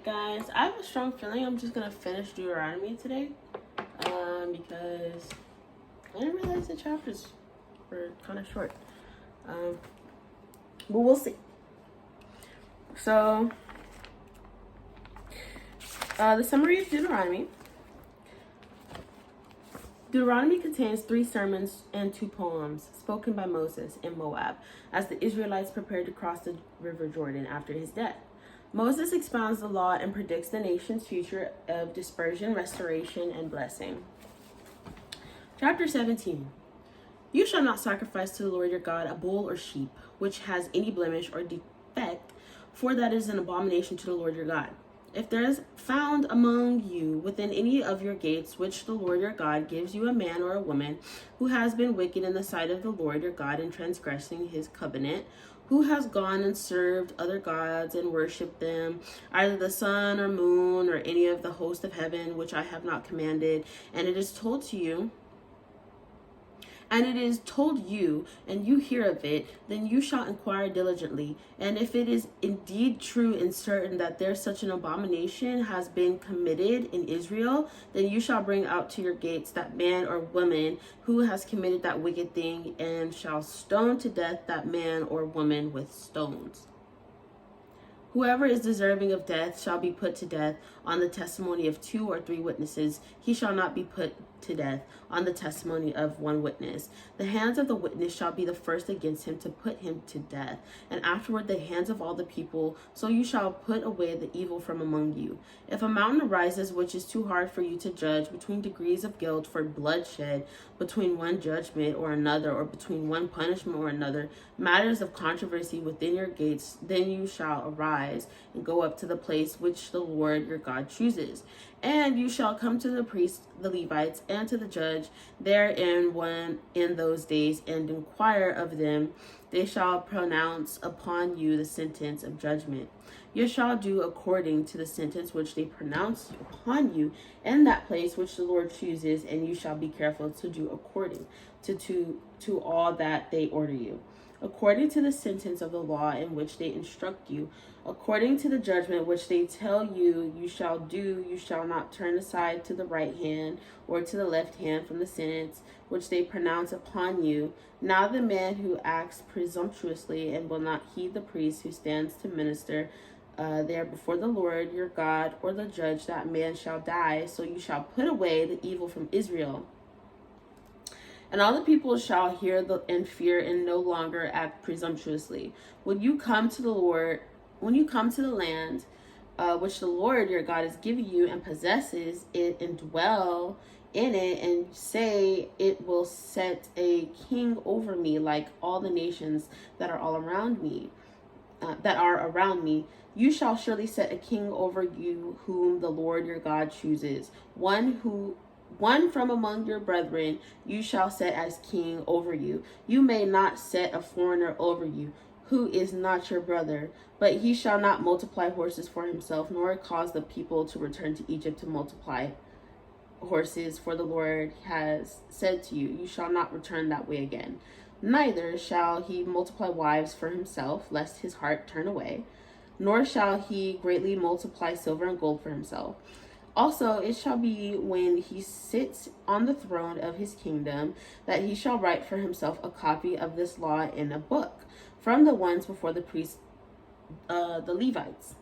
guys, I have a strong feeling I'm just gonna finish Deuteronomy today, because I didn't realize the chapters were kind of short, but we'll see. So, the summary of Deuteronomy. Deuteronomy contains 3 sermons and 2 poems spoken by Moses in Moab as the Israelites prepared to cross the river Jordan after his death. Moses expounds the law and predicts the nation's future of dispersion, restoration, and blessing. Chapter 17. You shall not sacrifice to the Lord your God a bull or sheep, which has any blemish or defect, for that is an abomination to the Lord your God. If there is found among you within any of your gates, which the Lord your God gives you, a man or a woman who has been wicked in the sight of the Lord your God in transgressing his covenant, who has gone and served other gods and worshipped them, either the sun or moon or any of the host of heaven, which I have not commanded, and it is told you, and you hear of it, then you shall inquire diligently. And if it is indeed true and certain that there such an abomination has been committed in Israel, then you shall bring out to your gates that man or woman who has committed that wicked thing, and shall stone to death that man or woman with stones. Whoever is deserving of death shall be put to death on the testimony of 2 or 3 witnesses. He shall not be put to death on the testimony of 1 witness. The hands of the witness shall be the first against him to put him to death, and afterward the hands of all the people. So you shall put away the evil from among you. If a mountain arises which is too hard for you to judge between degrees of guilt for bloodshed, between one judgment or another, or between one punishment or another, matters of controversy within your gates, then you shall arise and go up to the place which the Lord your God chooses. And you shall come to the priests, the Levites, and to the judge therein in those days, and inquire of them. They shall pronounce upon you the sentence of judgment. You shall do according to the sentence which they pronounce upon you in that place which the Lord chooses, and you shall be careful to do according to all that they order you, according to the sentence of the law in which they instruct you, according to the judgment which they tell you, you shall do. You shall not turn aside to the right hand or to the left hand from the sentence which they pronounce upon you. Now the man who acts presumptuously and will not heed the priest who stands to minister there before the Lord your God, or the judge, that man shall die. So you shall put away the evil from Israel. And all the people shall hear and fear, and no longer act presumptuously. When you come to the land which the Lord your God is giving you, and possesses it and dwell in it, and say, it will set a king over me like all the nations that are all around me, you shall surely set a king over you whom the Lord your God chooses. One from among your brethren you shall set as king over you. You may not set a foreigner over you, who is not your brother, but he shall not multiply horses for himself, nor cause the people to return to Egypt to multiply horses, for the Lord has said to you, you shall not return that way again. Neither shall he multiply wives for himself, lest his heart turn away, nor shall he greatly multiply silver and gold for himself. Also, it shall be when he sits on the throne of his kingdom, that he shall write for himself a copy of this law in a book, from the ones before the priests, the Levites.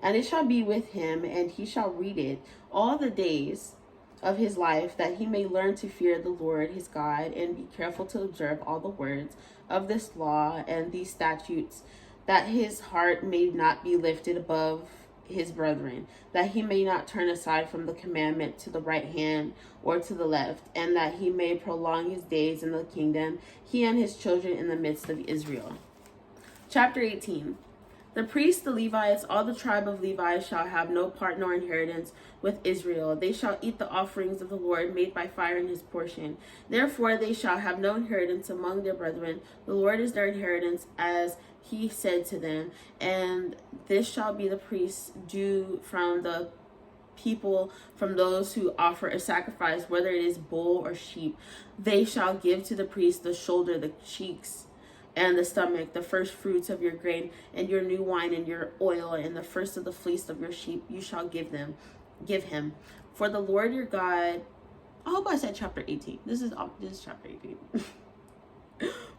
And it shall be with him, and he shall read it all the days of his life, that he may learn to fear the Lord his God, and be careful to observe all the words of this law and these statutes, that his heart may not be lifted above his brethren, that he may not turn aside from the commandment to the right hand or to the left, and that he may prolong his days in the kingdom, he and his children in the midst of Israel. Chapter 18. The priests, the Levites, all the tribe of Levi shall have no part nor inheritance with Israel. They shall eat the offerings of the Lord made by fire in his portion. Therefore they shall have no inheritance among their brethren. The Lord is their inheritance, as he said to them. And this shall be the priests' due from the people, from those who offer a sacrifice, whether it is bull or sheep. They shall give to the priest the shoulder, the cheeks, and the stomach, the first fruits of your grain, and your new wine, and your oil, and the first of the fleece of your sheep, you shall give him. For the Lord your God, I hope I said chapter 18. This is chapter 18.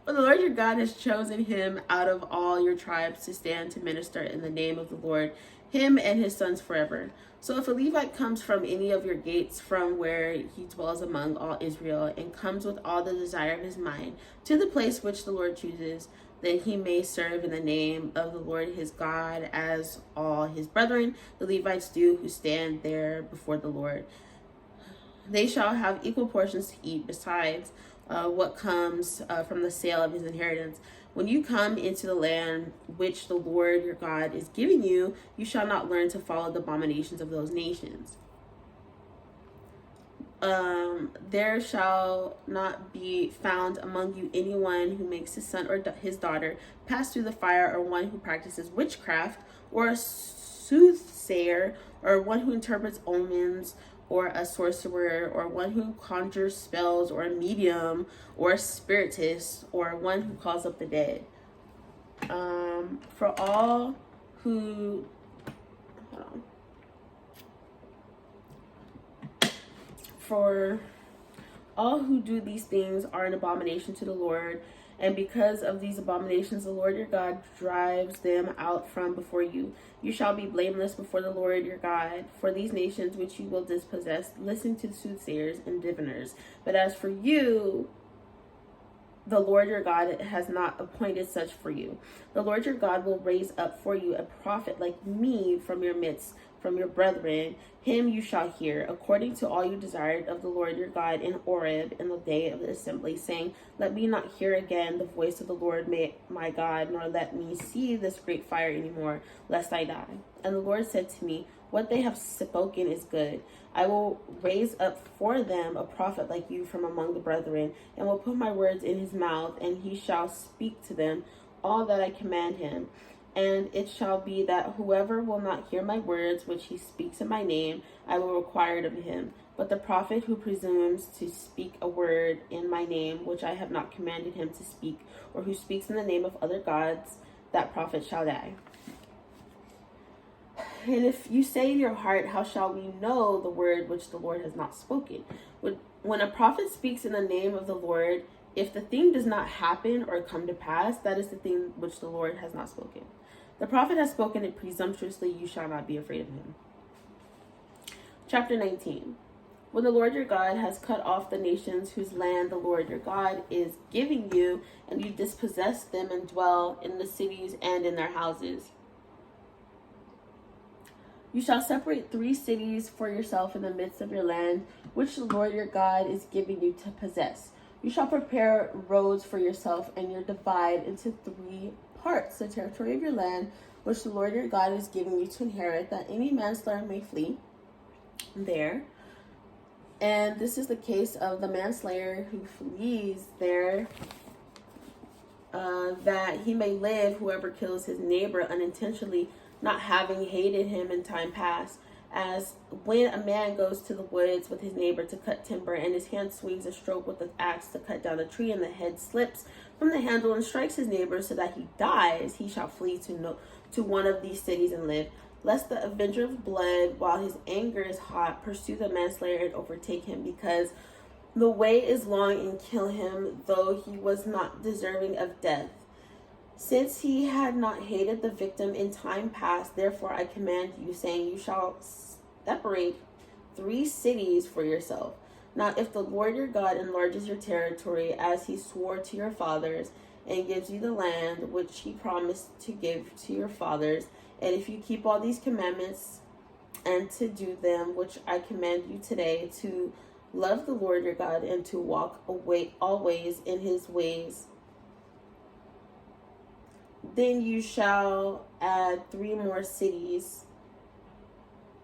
For the Lord your God has chosen him out of all your tribes to stand to minister in the name of the Lord, him and his sons forever. So if a Levite comes from any of your gates, from where he dwells among all Israel, and comes with all the desire of his mind to the place which the Lord chooses, then he may serve in the name of the Lord his God, as all his brethren, the Levites, do, who stand there before the Lord. They shall have equal portions to eat, besides what comes from the sale of his inheritance. When you come into the land which the Lord your God is giving you, you shall not learn to follow the abominations of those nations. There shall not be found among you anyone who makes his son or his daughter pass through the fire, or one who practices witchcraft, or a soothsayer, or one who interprets omens, or a sorcerer, or one who conjures spells, or a medium, or a spiritist, or one who calls up the dead. For all who do these things are an abomination to the Lord, and because of these abominations the Lord your God drives them out from before you. You shall be blameless before the Lord your God. For these nations which you will dispossess listen to soothsayers and diviners. But as for you, the Lord your God has not appointed such for you. The Lord your God will raise up for you a prophet like me from your midst, from your brethren. Him you shall hear, according to all you desired of the Lord your God in Horeb in the day of the assembly, saying, let me not hear again the voice of the Lord my God, nor let me see this great fire anymore, lest I die. And the Lord said to me, what they have spoken is good. I will raise up for them a prophet like you from among the brethren, and will put my words in his mouth, and he shall speak to them all that I command him. And it shall be that whoever will not hear my words, which he speaks in my name, I will require it of him. But the prophet who presumes to speak a word in my name, which I have not commanded him to speak, or who speaks in the name of other gods, that prophet shall die. And if you say in your heart, how shall we know the word which the Lord has not spoken? When a prophet speaks in the name of the Lord, if the thing does not happen or come to pass, that is the thing which the Lord has not spoken. The prophet has spoken it presumptuously, you shall not be afraid of him. Chapter 19. When the Lord your God has cut off the nations whose land the Lord your God is giving you, and you dispossess them and dwell in the cities and in their houses, you shall separate 3 cities for yourself in the midst of your land, which the Lord your God is giving you to possess. You shall prepare roads for yourself, and you divide into 3 parts the territory of your land, which the Lord your God is giving you to inherit, that any manslayer may flee there. And this is the case of the manslayer who flees there, that he may live, whoever kills his neighbor unintentionally, not having hated him in time past. As when a man goes to the woods with his neighbor to cut timber, and his hand swings a stroke with the axe to cut down a tree, and the head slips from the handle and strikes his neighbor so that he dies, he shall flee to one of these cities and live. Lest the avenger of blood, while his anger is hot, pursue the manslayer and overtake him, because the way is long, and kill him, though he was not deserving of death. Since he had not hated the victim in time past, therefore I command you, saying, you shall separate 3 cities for yourself. Now if the Lord your God enlarges your territory, as he swore to your fathers, and gives you the land which he promised to give to your fathers, and if you keep all these commandments and to do them, which I command you today, to love the Lord your God, and to walk away always in his ways, then you shall add 3 more cities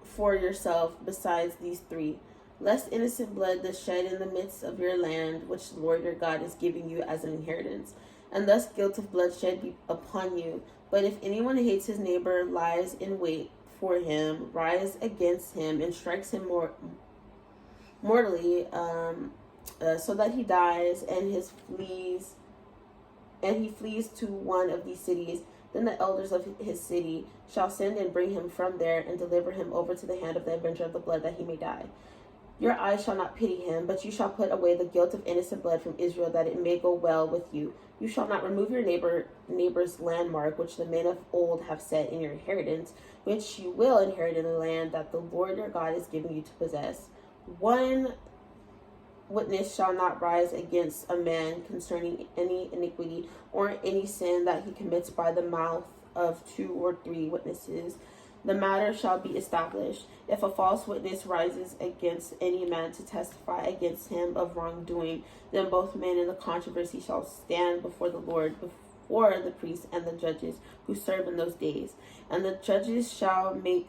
for yourself besides these 3, lest innocent blood be shed in the midst of your land, which the Lord your God is giving you as an inheritance, and thus guilt of bloodshed be upon you. But if anyone hates his neighbor, lies in wait for him, rise against him, and strikes him mortally, so that he dies, and and he flees to one of these cities, then the elders of his city shall send and bring him from there and deliver him over to the hand of the avenger of the blood, that he may die. Your eyes shall not pity him, but you shall put away the guilt of innocent blood from Israel, that it may go well with you. You shall not remove your neighbor's landmark, which the men of old have set in your inheritance, which you will inherit in the land that the Lord your God is giving you to possess. One witness shall not rise against a man concerning any iniquity or any sin that he commits by the mouth of 2 or 3 witnesses. The matter shall be established. If a false witness rises against any man to testify against him of wrongdoing, then both men in the controversy shall stand before the Lord, before the priests and the judges who serve in those days. And the judges shall make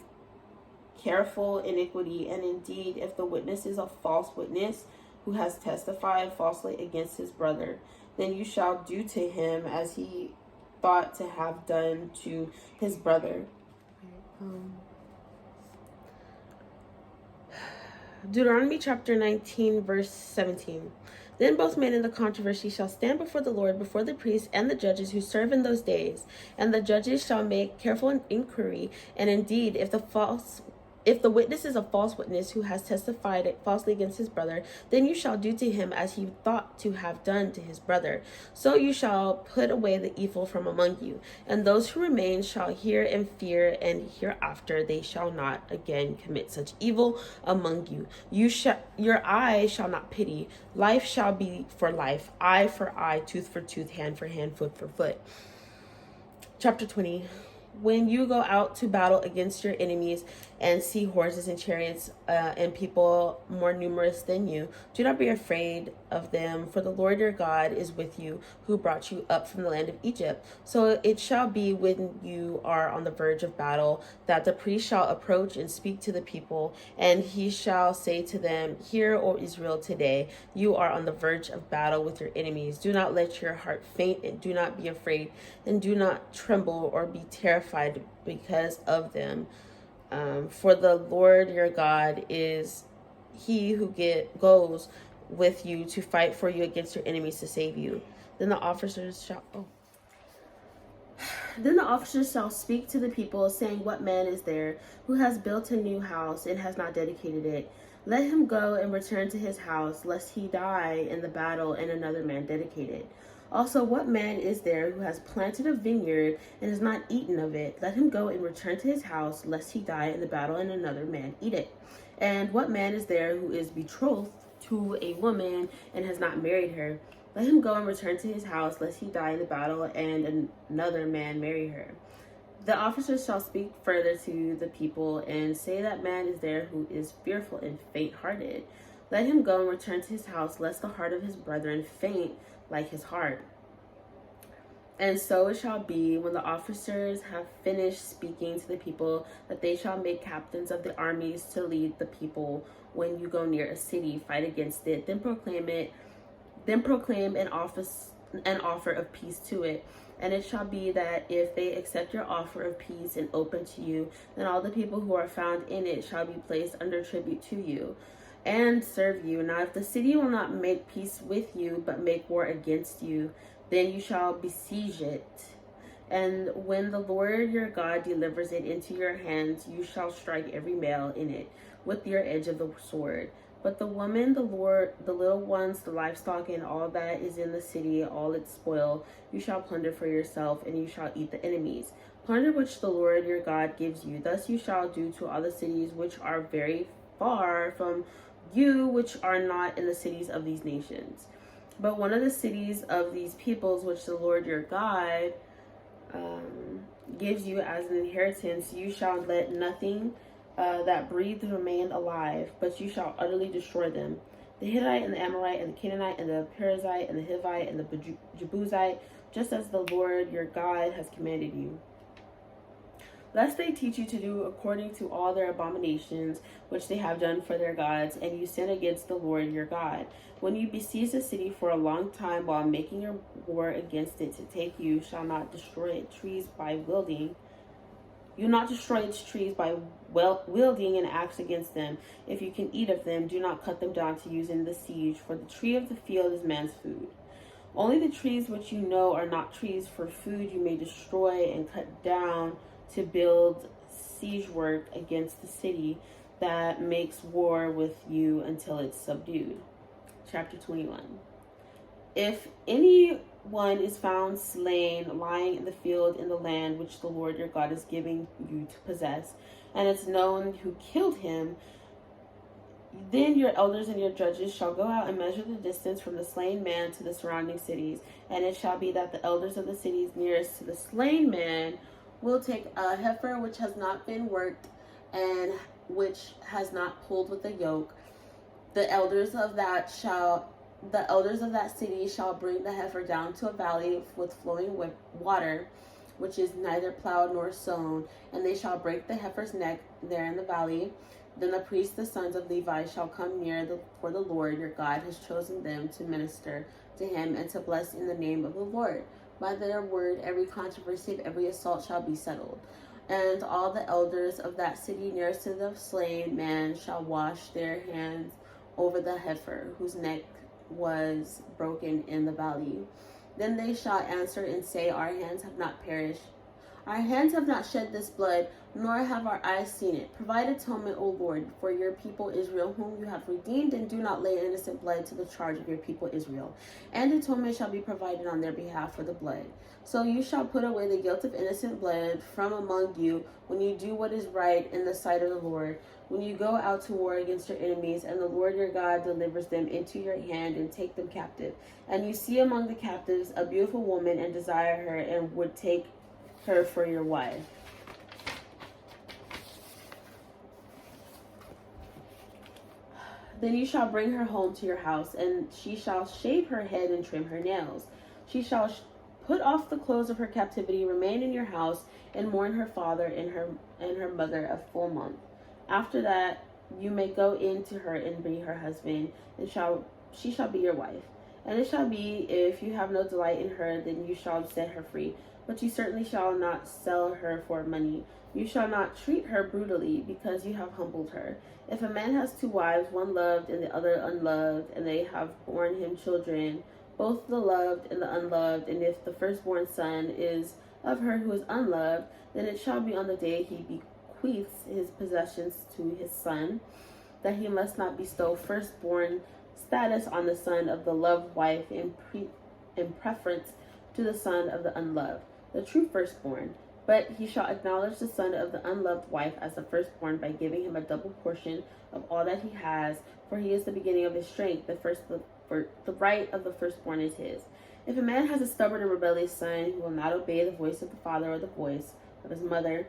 careful iniquity. And indeed, if the witness is a false witness who has testified falsely against his brother, then you shall do to him as he thought to have done to his brother. Deuteronomy chapter 19, verse 17. Then both men in the controversy shall stand before the Lord, before the priests and the judges who serve in those days. And the judges shall make careful inquiry. And indeed, if the witness is a false witness who has testified falsely against his brother, then you shall do to him as he thought to have done to his brother. So you shall put away the evil from among you. And those who remain shall hear and fear, and hereafter they shall not again commit such evil among you. Your eye shall not pity. Life shall be for life, eye for eye, tooth for tooth, hand for hand, foot for foot. Chapter 20. When you go out to battle against your enemies and see horses and chariots and people more numerous than you, do not be afraid of them, for the Lord your God is with you, who brought you up from the land of Egypt. So it shall be when you are on the verge of battle, that the priest shall approach and speak to the people, and he shall say to them, Hear, O Israel, today you are on the verge of battle with your enemies. Do not let your heart faint, and do not be afraid, and do not tremble or be terrified because of them. For the Lord your God is he who goes with you to fight for you against your enemies to save you. Then the officers shall speak to the people, saying, What man is there who has built a new house and has not dedicated it? Let him go and return to his house, lest he die in the battle and another man dedicate it. Also, what man is there who has planted a vineyard and has not eaten of it? Let him go and return to his house, lest he die in the battle and another man eat it. And what man is there who is betrothed to a woman and has not married her? Let him go and return to his house, lest he die in the battle and another man marry her. The officers shall speak further to the people and say, That man is there who is fearful and faint-hearted. Let him go and return to his house, lest the heart of his brethren faint like his heart. And so it shall be, when the officers have finished speaking to the people, that they shall make captains of the armies to lead the people. When you go near a city, fight against it, then proclaim an offer of peace to it. And it shall be that if they accept your offer of peace and open to you, then all the people who are found in it shall be placed under tribute to you and serve you. Now, if the city will not make peace with you, but make war against you, then you shall besiege it. And when the Lord your God delivers it into your hands, you shall strike every male in it with your edge of the sword. But the woman, the little ones, the livestock, and all that is in the city, all its spoil, you shall plunder for yourself, and you shall eat the enemies. Plunder which the Lord your God gives you. Thus you shall do to all the cities which are very far from you, which are not in the cities of these nations. But one of the cities of these peoples, which the Lord your God gives you as an inheritance, you shall let nothing that breathes remain alive, but you shall utterly destroy them. The Hittite and the Amorite and the Canaanite and the Perizzite and the Hivite and the Jebusite, just as the Lord your God has commanded you. Lest they teach you to do according to all their abominations which they have done for their gods, and you sin against the Lord your God. When you besiege the city for a long time while making your war against it to take you, shall not destroy its trees by wielding. You not destroy its trees by wielding an axe against them. If you can eat of them, do not cut them down to use in the siege, for the tree of the field is man's food. Only the trees which you know are not trees for food you may destroy and cut down to build siege work against the city that makes war with you until it's subdued. Chapter 21. If anyone is found slain, lying in the field in the land which the Lord your God is giving you to possess, and it's known who killed him, then your elders and your judges shall go out and measure the distance from the slain man to the surrounding cities. And it shall be that the elders of the cities nearest to the slain man will take a heifer which has not been worked and which has not pulled with a yoke. The elders of that city shall bring the heifer down to a valley with flowing water, which is neither plowed nor sown, and they shall break the heifer's neck there in the valley. Then the priests, the sons of Levi, shall come near for the Lord your God has chosen them to minister to him and to bless in the name of the Lord. By their word, every controversy of every assault shall be settled. And all the elders of that city nearest to the slain man shall wash their hands over the heifer, whose neck was broken in the valley. Then they shall answer and say, our hands have not perished. Our hands have not shed this blood, nor have our eyes seen it. Provide atonement, O Lord, for your people Israel, whom you have redeemed, and do not lay innocent blood to the charge of your people Israel. And atonement shall be provided on their behalf for the blood. So you shall put away the guilt of innocent blood from among you when you do what is right in the sight of the Lord, when you go out to war against your enemies, and the Lord your God delivers them into your hand and take them captive. And you see among the captives a beautiful woman and desire her and would take her for your wife. Then you shall bring her home to your house, and she shall shave her head and trim her nails. She shall put off the clothes of her captivity, remain in your house, and mourn her father and her mother a full month. After that, you may go in to her and be her husband, and she shall be your wife. And it shall be, if you have no delight in her, then you shall set her free. But you certainly shall not sell her for money. You shall not treat her brutally, because you have humbled her. If a man has two wives, one loved and the other unloved, and they have borne him children, both the loved and the unloved, and if the firstborn son is of her who is unloved, then it shall be on the day he bequeaths his possessions to his son, that he must not bestow firstborn status on the son of the loved wife in preference to the son of the unloved, the true firstborn. But he shall acknowledge the son of the unloved wife as the firstborn by giving him a double portion of all that he has, for he is the beginning of his strength. The right of the firstborn is his. If a man has a stubborn and rebellious son who will not obey the voice of the father or the voice of his mother,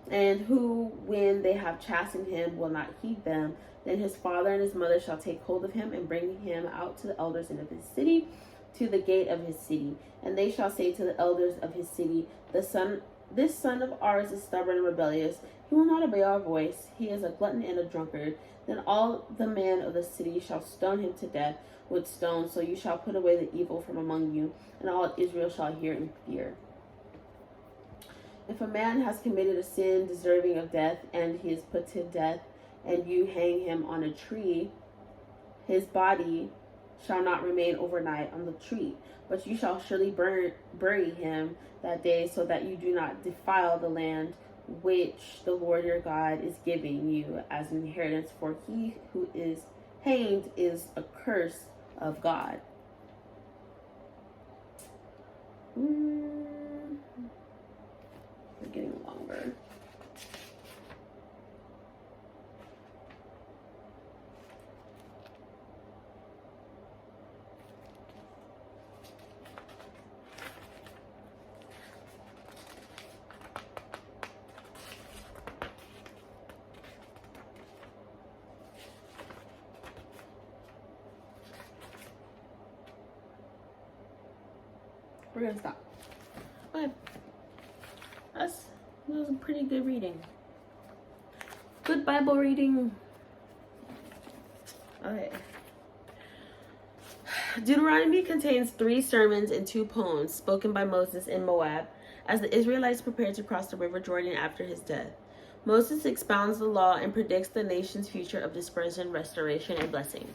and who, when they have chastened him, will not heed them, then his father and his mother shall take hold of him and bring him out to the elders of his city, to the gate of his city. And they shall say to the elders of his city, this son of ours is stubborn and rebellious. He will not obey our voice. He is a glutton and a drunkard. Then all the men of the city shall stone him to death with stones. So you shall put away the evil from among you, and all Israel shall hear and fear. If a man has committed a sin deserving of death, and he is put to death, and you hang him on a tree, his body shall not remain overnight on the tree, but you shall surely bury him that day, so that you do not defile the land which the Lord your God is giving you as an inheritance, for he who is hanged is a curse of God. We're getting longer. We're gonna stop. Okay. That was a pretty good reading. Good Bible reading. Okay. Deuteronomy contains 3 sermons and 2 poems spoken by Moses in Moab as the Israelites prepared to cross the river Jordan after his death. Moses expounds the law and predicts the nation's future of dispersion, restoration, and blessing.